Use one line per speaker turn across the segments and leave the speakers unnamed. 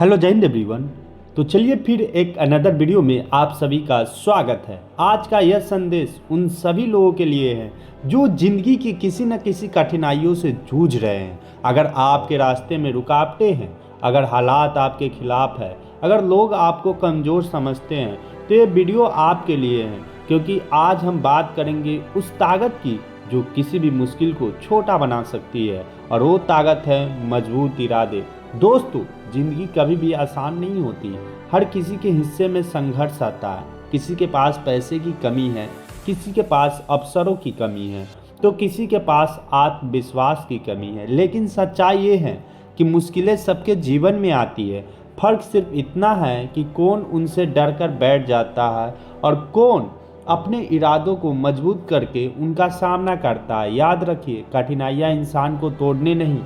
Hello जय Hind everyone. तो चलिए फिर एक अनदर वीडियो में आप सभी का स्वागत है। आज का यह संदेश उन सभी लोगों के लिए है जो जिंदगी की किसी न किसी कठिनाइयों से जूझ रहे हैं। अगर आपके रास्ते में रुकावटें हैं, अगर हालात आपके खिलाफ है, अगर लोग आपको कमज़ोर समझते हैं, तो ये वीडियो आपके लिए है। क्योंकि आज हम बात करेंगे उस ताकत की जो किसी भी मुश्किल को छोटा बना सकती है, और वो ताकत है मजबूत इरादे। दोस्तों, जिंदगी कभी भी आसान नहीं होती। हर किसी के हिस्से में संघर्ष आता है। किसी के पास पैसे की कमी है, किसी के पास अवसरों की कमी है, तो किसी के पास आत्मविश्वास की कमी है। लेकिन सच्चाई ये है कि मुश्किलें सबके जीवन में आती है। फर्क सिर्फ इतना है कि कौन उनसे डर कर बैठ जाता है और कौन अपने इरादों को मजबूत करके उनका सामना करता है। याद रखिए, कठिनाइयाँ इंसान को तोड़ने नहीं,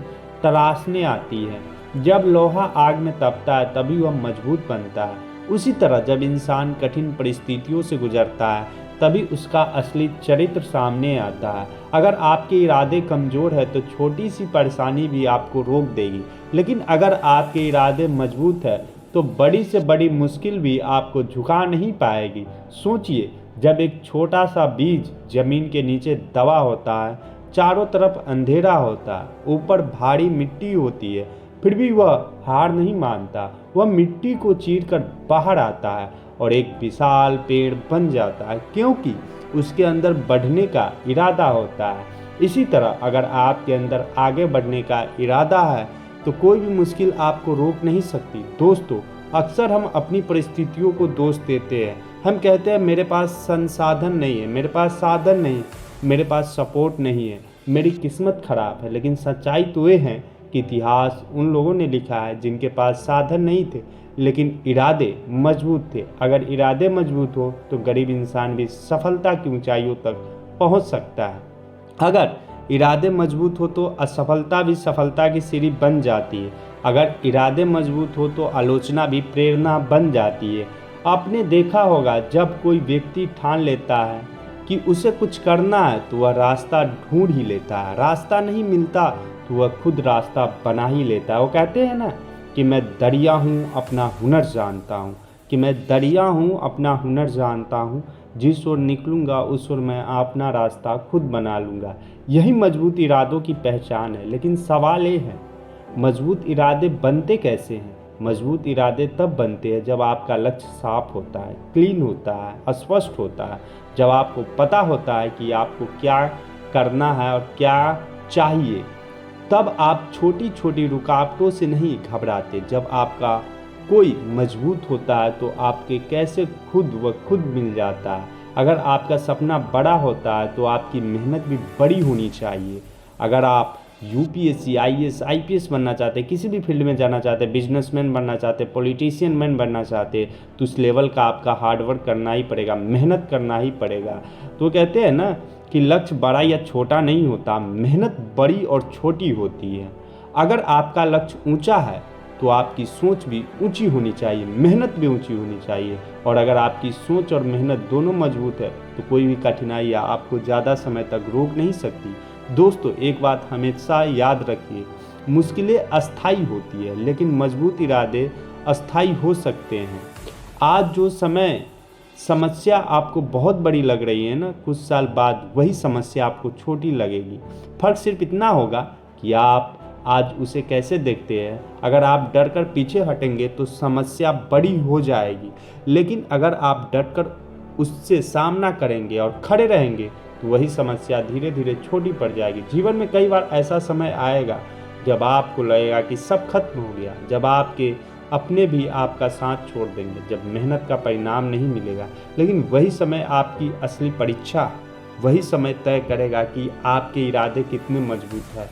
तराशने आती है। जब लोहा आग में तपता है तभी वह मजबूत बनता है। उसी तरह जब इंसान कठिन परिस्थितियों से गुजरता है तभी उसका असली चरित्र सामने आता है। अगर आपके इरादे कमज़ोर है तो छोटी सी परेशानी भी आपको रोक देगी, लेकिन अगर आपके इरादे मजबूत है तो बड़ी से बड़ी मुश्किल भी आपको झुका नहीं पाएगी। सोचिए, जब एक छोटा सा बीज जमीन के नीचे दबा होता है, चारों तरफ अंधेरा होता है, ऊपर भारी मिट्टी होती है, फिर भी वह हार नहीं मानता। वह मिट्टी को चीर कर बाहर आता है और एक विशाल पेड़ बन जाता है, क्योंकि उसके अंदर बढ़ने का इरादा होता है। इसी तरह अगर आपके अंदर आगे बढ़ने का इरादा है तो कोई भी मुश्किल आपको रोक नहीं सकती। दोस्तों, अक्सर हम अपनी परिस्थितियों को दोष देते हैं। हम कहते हैं मेरे पास संसाधन नहीं है, मेरे पास साधन नहीं, मेरे पास सपोर्ट नहीं है, मेरी किस्मत खराब है। लेकिन सच्चाई तो ये है कि इतिहास उन लोगों ने लिखा है जिनके पास साधन नहीं थे लेकिन इरादे मजबूत थे। अगर इरादे मजबूत हो तो गरीब इंसान भी सफलता की ऊंचाइयों तक पहुंच सकता है। अगर इरादे मजबूत हो तो असफलता भी सफलता की सीढ़ी बन जाती है। अगर इरादे मजबूत हो तो आलोचना भी प्रेरणा बन जाती है। आपने देखा होगा, जब कोई व्यक्ति ठान लेता है कि उसे कुछ करना है तो वह रास्ता ढूंढ ही लेता है। रास्ता नहीं मिलता तो वह खुद रास्ता बना ही लेता है। वो कहते हैं ना कि मैं दरिया हूँ अपना हुनर जानता हूँ, कि मैं दरिया हूँ अपना हुनर जानता हूँ, जिस ओर निकलूँगा उस ओर मैं अपना रास्ता खुद बना लूँगा। यही मजबूत इरादों की पहचान है। लेकिन सवाल ये है, मजबूत इरादे बनते कैसे हैं? मजबूत इरादे तब बनते हैं जब आपका लक्ष्य साफ होता है, क्लीन होता है, स्पष्ट होता है। जब आपको पता होता है कि आपको क्या करना है और क्या चाहिए, तब आप छोटी छोटी रुकावटों से नहीं घबराते। जब आपका कोई मजबूत होता है तो आपके कैसे खुद मिल जाता है। अगर आपका सपना बड़ा होता है तो आपकी मेहनत भी बड़ी होनी चाहिए। अगर आप यूपीएससी, आईएएस, आईपीएस बनना चाहते, किसी भी फील्ड में जाना चाहते, बिजनेसमैन बनना चाहते, पॉलिटिशियन मैन बनना चाहते, तो उस लेवल का आपका हार्डवर्क करना ही पड़ेगा, मेहनत करना ही पड़ेगा। तो कहते हैं ना कि लक्ष्य बड़ा या छोटा नहीं होता, मेहनत बड़ी और छोटी होती है। अगर आपका लक्ष्य ऊंचा है तो आपकी सोच भी ऊंची होनी चाहिए, मेहनत भी ऊंची होनी चाहिए। और अगर आपकी सोच और मेहनत दोनों मजबूत है तो कोई भी कठिनाई आपको ज़्यादा समय तक रोक नहीं सकती। दोस्तों, एक बात हमेशा याद रखिए, मुश्किलें अस्थाई होती है लेकिन मजबूत इरादे अस्थाई हो सकते हैं। आज जो समस्या आपको बहुत बड़ी लग रही है ना, कुछ साल बाद वही समस्या आपको छोटी लगेगी। फर्क सिर्फ इतना होगा कि आप आज उसे कैसे देखते हैं। अगर आप डर कर पीछे हटेंगे तो समस्या बड़ी हो जाएगी, लेकिन अगर आप डर कर उससे सामना करेंगे और खड़े रहेंगे तो वही समस्या धीरे धीरे छोटी पड़ जाएगी। जीवन में कई बार ऐसा समय आएगा जब आपको लगेगा कि सब खत्म हो गया, जब आपके अपने भी आपका साथ छोड़ देंगे, जब मेहनत का परिणाम नहीं मिलेगा। लेकिन वही समय आपकी असली परीक्षा, वही समय तय करेगा कि आपके इरादे कितने मजबूत हैं।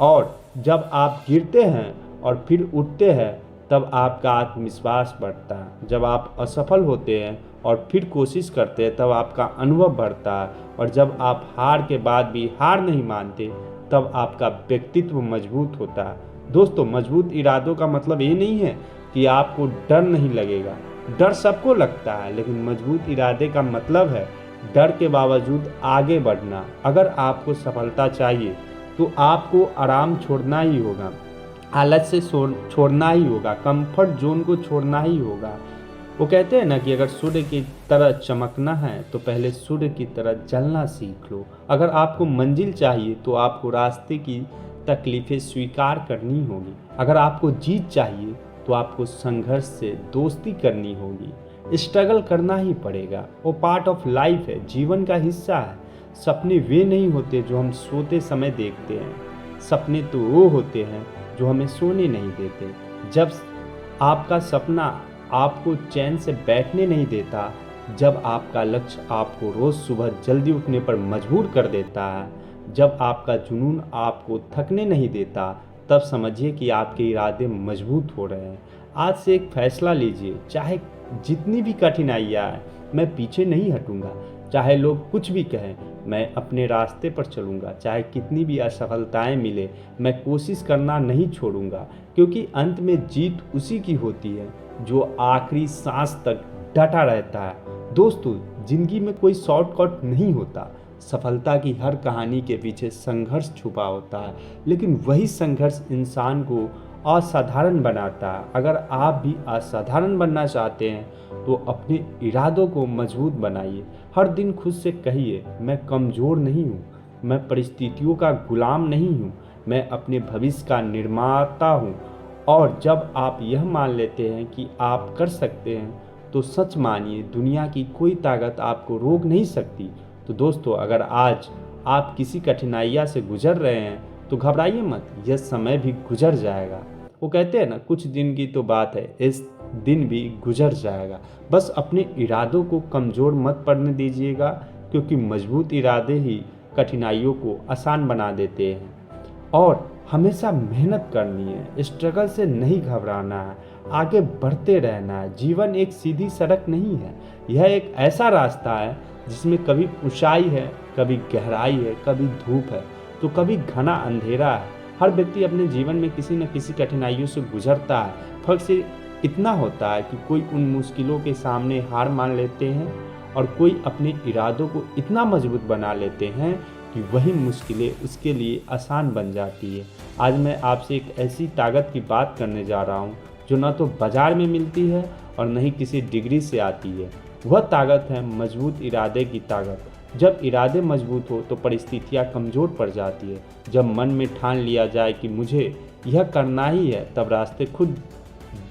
और जब आप गिरते हैं और फिर उठते हैं तब आपका आत्मविश्वास बढ़ता है। जब आप असफल होते हैं और फिर कोशिश करते हैं तब आपका अनुभव बढ़ता है। और जब आप हार के बाद भी हार नहीं मानते तब आपका व्यक्तित्व मजबूत होता है। दोस्तों, मजबूत इरादों का मतलब ये नहीं है कि आपको डर नहीं लगेगा। डर सबको लगता है, लेकिन मजबूत इरादे का मतलब है डर के बावजूद आगे बढ़ना। अगर आपको सफलता चाहिए तो आपको आराम छोड़ना ही होगा। आलस से छोड़ना ही होगा, कंफर्ट जोन को छोड़ना ही होगा। वो कहते हैं ना कि अगर सूर्य की तरह चमकना है तो पहले सूर्य की तरह जलना सीख लो। अगर आपको मंजिल चाहिए तो आपको रास्ते की तकलीफ़ें स्वीकार करनी होगी। अगर आपको जीत चाहिए तो आपको संघर्ष से दोस्ती करनी होगी। स्ट्रगल करना ही पड़ेगा, वो पार्ट ऑफ लाइफ है, जीवन का हिस्सा है। सपने वे नहीं होते जो हम सोते समय देखते हैं, सपने तो वो होते हैं जो हमें सोने नहीं देते। जब आपका सपना आपको चैन से बैठने नहीं देता, जब आपका लक्ष्य आपको रोज़ सुबह जल्दी उठने पर मजबूर कर देता है, जब आपका जुनून आपको थकने नहीं देता, तब समझिए कि आपके इरादे मजबूत हो रहे हैं। आज से एक फैसला लीजिए, चाहे जितनी भी कठिनाइयाँ आए, मैं पीछे नहीं हटूंगा। चाहे लोग कुछ भी कहें, मैं अपने रास्ते पर चलूँगा। चाहे कितनी भी असफलताएं मिले, मैं कोशिश करना नहीं छोड़ूंगा, क्योंकि अंत में जीत उसी की होती है जो आखिरी सांस तक डटा रहता है। दोस्तों, जिंदगी में कोई शॉर्टकट नहीं होता। सफलता की हर कहानी के पीछे संघर्ष छुपा होता है, लेकिन वही संघर्ष इंसान को असाधारण बनाता है। अगर आप भी असाधारण बनना चाहते हैं तो अपने इरादों को मजबूत बनाइए। हर दिन खुद से कहिए, मैं कमज़ोर नहीं हूँ, मैं परिस्थितियों का गुलाम नहीं हूँ, मैं अपने भविष्य का निर्माता हूँ। और जब आप यह मान लेते हैं कि आप कर सकते हैं, तो सच मानिए, दुनिया की कोई ताकत आपको रोक नहीं सकती। तो दोस्तों, अगर आज आप किसी कठिनाइयाँ से गुजर रहे हैं तो घबराइए मत, यह समय भी गुजर जाएगा। वो कहते हैं ना, कुछ दिन की तो बात है, इस दिन भी गुजर जाएगा। बस अपने इरादों को कमज़ोर मत पड़ने दीजिएगा, क्योंकि मजबूत इरादे ही कठिनाइयों को आसान बना देते हैं। और हमेशा मेहनत करनी है, स्ट्रगल से नहीं घबराना है, आगे बढ़ते रहना है। जीवन एक सीधी सड़क नहीं है, यह एक ऐसा रास्ता है जिसमें कभी ऊंचाई है, कभी गहराई है, कभी धूप है, तो कभी घना अंधेरा है। हर व्यक्ति अपने जीवन में किसी न किसी कठिनाइयों से गुजरता है। फर्क सिर्फ इतना होता है कि कोई उन मुश्किलों के सामने हार मान लेते हैं और कोई अपने इरादों को इतना मजबूत बना लेते हैं कि वही मुश्किलें उसके लिए आसान बन जाती है। आज मैं आपसे एक ऐसी ताकत की बात करने जा रहा हूँ जो ना तो बाजार में मिलती है और न ही किसी डिग्री से आती है। वह ताकत है मजबूत इरादे की ताकत। जब इरादे मजबूत हो तो परिस्थितियाँ कमज़ोर पड़ जाती है। जब मन में ठान लिया जाए कि मुझे यह करना ही है, तब रास्ते खुद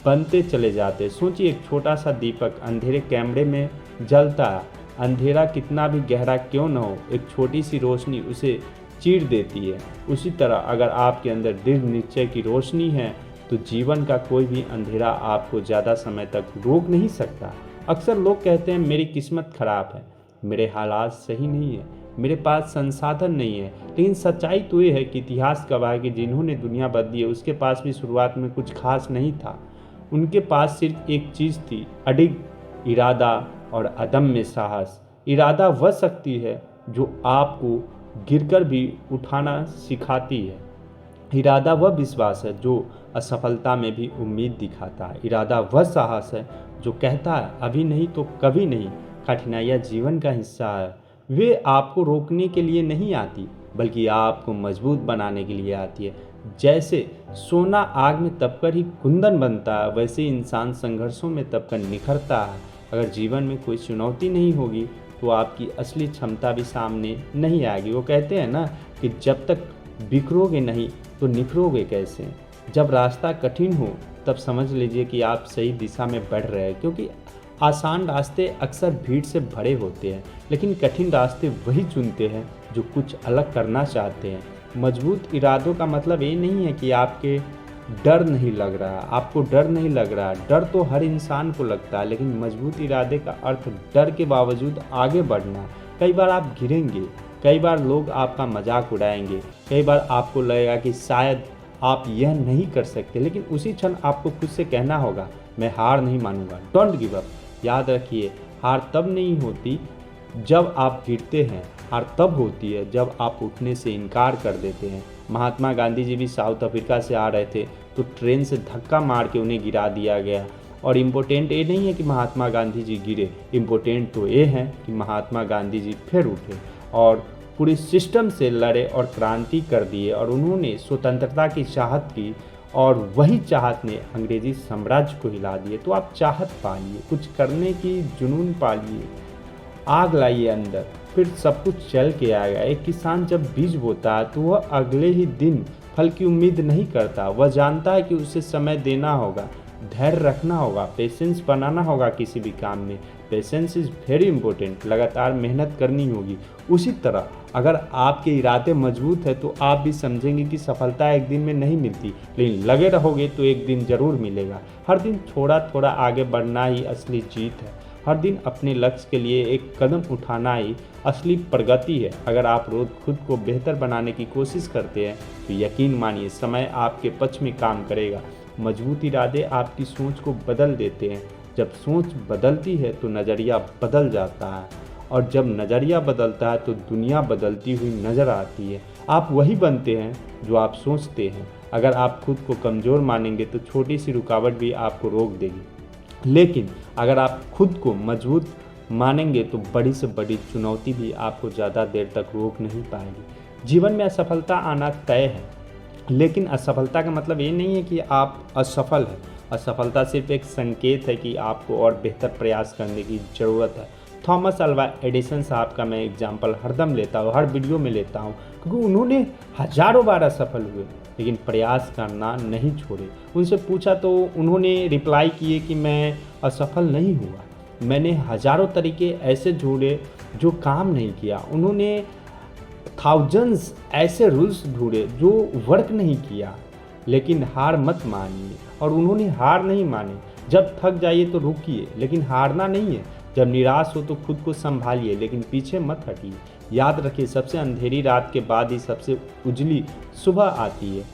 बनते चले जाते। सोचिए, एक छोटा सा दीपक अंधेरे कमरे में जलता है। अंधेरा कितना भी गहरा क्यों न हो, एक छोटी सी रोशनी उसे चीर देती है। उसी तरह अगर आपके अंदर दृढ़ निश्चय की रोशनी है तो जीवन का कोई भी अंधेरा आपको ज़्यादा समय तक रोक नहीं सकता। अक्सर लोग कहते हैं, मेरी किस्मत खराब है, मेरे हालात सही नहीं है, मेरे पास संसाधन नहीं है। लेकिन सच्चाई तो ये है कि इतिहास गवाह है कि जिन्होंने दुनिया बदली है, उसके पास भी शुरुआत में कुछ खास नहीं था। उनके पास सिर्फ एक चीज़ थी, अडिग इरादा और अदम्य साहस। इरादा वह शक्ति है जो आपको गिरकर भी उठाना सिखाती है। इरादा वह विश्वास है जो असफलता में भी उम्मीद दिखाता है। इरादा वह साहस है जो कहता है, अभी नहीं तो कभी नहीं। कठिनाइयाँ जीवन का हिस्सा है, वे आपको रोकने के लिए नहीं आती, बल्कि आपको मजबूत बनाने के लिए आती है। जैसे सोना आग में तपकर ही कुंदन बनता है, वैसे इंसान संघर्षों में तपकर निखरता है। अगर जीवन में कोई चुनौती नहीं होगी तो आपकी असली क्षमता भी सामने नहीं आएगी। वो कहते हैं ना कि जब तक बिखरोगे नहीं तो निखरोगे कैसे। जब रास्ता कठिन हो तब समझ लीजिए कि आप सही दिशा में बढ़ रहे हैं, क्योंकि आसान रास्ते अक्सर भीड़ से भरे होते हैं, लेकिन कठिन रास्ते वही चुनते हैं जो कुछ अलग करना चाहते हैं। मजबूत इरादों का मतलब ये नहीं है कि आपके डर नहीं लग रहा, आपको डर नहीं लग रहा। डर तो हर इंसान को लगता है, लेकिन मजबूत इरादे का अर्थ डर के बावजूद आगे बढ़ना। कई बार आप गिरेंगे, कई बार लोग आपका मजाक उड़ाएंगे, कई बार आपको लगेगा कि शायद आप यह नहीं कर सकते, लेकिन उसी क्षण आपको खुद से कहना होगा, मैं हार नहीं मानूंगा। Don't give up. याद रखिए, हार तब नहीं होती जब आप गिरते हैं, हार तब होती है जब आप उठने से इनकार कर देते हैं। महात्मा गांधी जी भी साउथ अफ्रीका से आ रहे थे तो ट्रेन से धक्का मार के उन्हें गिरा दिया गया। और इम्पोर्टेंट ये नहीं है कि महात्मा गांधी जी गिरे, इम्पोर्टेंट तो ये है कि महात्मा गांधी जी फिर उठे और पूरे सिस्टम से लड़े और क्रांति कर दिए। और उन्होंने स्वतंत्रता की चाहत की और वही चाहत ने अंग्रेजी साम्राज्य को हिला दिए। तो आप चाहत पालिए, कुछ करने की जुनून पालिए, आग लाइए अंदर, फिर सब कुछ चल के आएगा। एक किसान जब बीज बोता है तो वह अगले ही दिन फल की उम्मीद नहीं करता। वह जानता है कि उसे समय देना होगा, धैर्य रखना होगा, पेशेंस बनाना होगा किसी भी काम में। पेशेंस इज़ वेरी इंपॉर्टेंट, लगातार मेहनत करनी होगी। उसी तरह अगर आपके इरादे मजबूत है तो आप भी समझेंगे कि सफलता एक दिन में नहीं मिलती, लेकिन लगे रहोगे तो एक दिन ज़रूर मिलेगा। हर दिन थोड़ा थोड़ा आगे बढ़ना ही असली जीत है। हर दिन अपने लक्ष्य के लिए एक कदम उठाना ही असली प्रगति है। अगर आप रोज़ खुद को बेहतर बनाने की कोशिश करते हैं तो यकीन मानिए समय आपके पक्ष में काम करेगा। मजबूत इरादे आपकी सोच को बदल देते हैं। जब सोच बदलती है तो नज़रिया बदल जाता है, और जब नज़रिया बदलता है तो दुनिया बदलती हुई नज़र आती है। आप वही बनते हैं जो आप सोचते हैं। अगर आप खुद को कमज़ोर मानेंगे तो छोटी सी रुकावट भी आपको रोक देगी, लेकिन अगर आप खुद को मजबूत मानेंगे तो बड़ी से बड़ी चुनौती भी आपको ज़्यादा देर तक रोक नहीं पाएगी। जीवन में असफलता आना तय है, लेकिन असफलता का मतलब ये नहीं है कि आप असफल हैं। असफलता सिर्फ एक संकेत है कि आपको और बेहतर प्रयास करने की ज़रूरत है। थॉमस अल्वा एडिसन साहब का मैं एग्जाम्पल हरदम लेता हूँ, हर वीडियो में लेता हूँ, क्योंकि उन्होंने हजारों बार असफल हुए लेकिन प्रयास करना नहीं छोड़े। उनसे पूछा तो उन्होंने रिप्लाई किए कि मैं असफल नहीं हुआ, मैंने हजारों तरीके ऐसे ढूंढे जो काम नहीं किया। उन्होंने थाउजेंड्स ऐसे रूल्स ढूंढे जो वर्क नहीं किया, लेकिन हार मत मानिए। और उन्होंने हार नहीं माने। जब थक जाइए तो रुकिए, लेकिन हारना नहीं है। जब निराश हो तो खुद को संभालिए, लेकिन पीछे मत हटिए। याद रखिए, सबसे अंधेरी रात के बाद ही सबसे उजली सुबह आती है।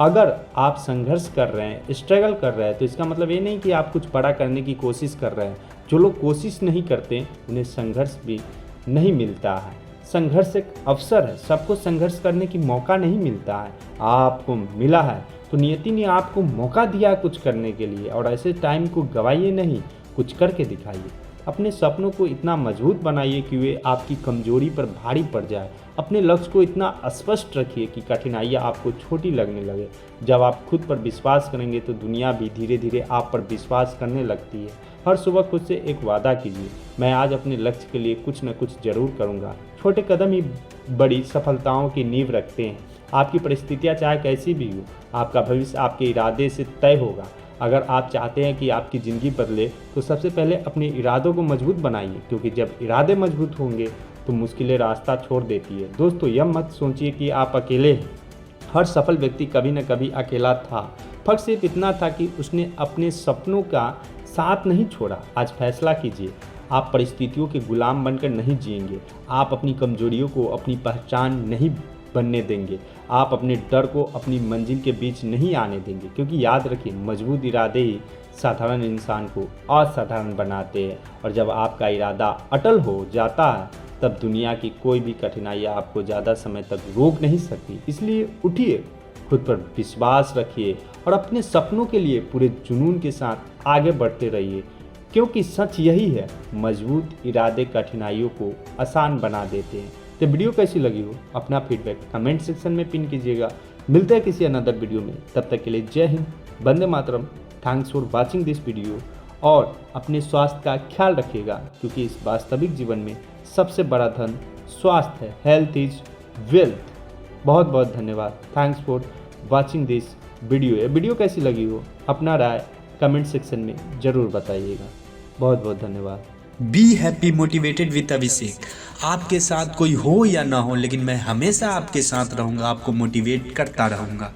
अगर आप संघर्ष कर रहे हैं, स्ट्रगल कर रहे हैं, तो इसका मतलब ये नहीं कि आप कुछ बड़ा करने की कोशिश कर रहे हैं। जो लोग कोशिश नहीं करते उन्हें संघर्ष भी नहीं मिलता है। संघर्ष एक अवसर है, सबको संघर्ष करने की मौका नहीं मिलता है। आपको मिला है तो नियति ने आपको मौका दिया है कुछ करने के लिए, और ऐसे टाइम को गवाइए नहीं, कुछ करके दिखाइए। अपने सपनों को इतना मजबूत बनाइए कि वे आपकी कमजोरी पर भारी पड़ जाए। अपने लक्ष्य को इतना स्पष्ट रखिए कि कठिनाइयाँ आपको छोटी लगने लगे। जब आप खुद पर विश्वास करेंगे तो दुनिया भी धीरे धीरे आप पर विश्वास करने लगती है। हर सुबह खुद से एक वादा कीजिए, मैं आज अपने लक्ष्य के लिए कुछ न कुछ जरूर करूँगा। छोटे कदम ही बड़ी सफलताओं की नींव रखते हैं। आपकी परिस्थितियाँ चाहे कैसी भी हो, आपका भविष्य आपके इरादे से तय होगा। अगर आप चाहते हैं कि आपकी ज़िंदगी बदले तो सबसे पहले अपने इरादों को मजबूत बनाइए, क्योंकि जब इरादे मजबूत होंगे तो मुश्किलें रास्ता छोड़ देती है। दोस्तों, यह मत सोचिए कि आप अकेले हैं। हर सफल व्यक्ति कभी न कभी अकेला था। फर्क सिर्फ इतना था कि उसने अपने सपनों का साथ नहीं छोड़ा। आज फैसला कीजिए, आप परिस्थितियों के गुलाम बनकर नहीं जिएंगे। आप अपनी कमजोरियों को अपनी पहचान नहीं बनने देंगे। आप अपने डर को अपनी मंजिल के बीच नहीं आने देंगे, क्योंकि याद रखिए, मजबूत इरादे ही साधारण इंसान को असाधारण बनाते हैं। और जब आपका इरादा अटल हो जाता है तब दुनिया की कोई भी कठिनाइयाँ आपको ज़्यादा समय तक रोक नहीं सकती। इसलिए उठिए, खुद पर विश्वास रखिए और अपने सपनों के लिए पूरे जुनून के साथ आगे बढ़ते रहिए, क्योंकि सच यही है, मजबूत इरादे कठिनाइयों को आसान बना देते हैं। तो वीडियो कैसी लगी हो, अपना फीडबैक कमेंट सेक्शन में पिन कीजिएगा। मिलते हैं किसी अनदर वीडियो में, तब तक के लिए जय हिंद, वंदे मातरम। Thanks for watching this video. और अपने स्वास्थ्य का ख्याल रखिएगा, क्योंकि इस वास्तविक जीवन में सबसे बड़ा धन स्वास्थ्य है। Health is wealth. बहुत बहुत धन्यवाद। Thanks for watching this video. ये वीडियो कैसी लगी हो, अपना राय कमेंट सेक्शन में ज़रूर बताइएगा। बहुत बहुत धन्यवाद।
बी हैप्पी मोटिवेटेड विद अभिषेक। आपके साथ कोई हो या ना हो, लेकिन मैं हमेशा आपके साथ रहूँगा, आपको मोटिवेट करता रहूँगा।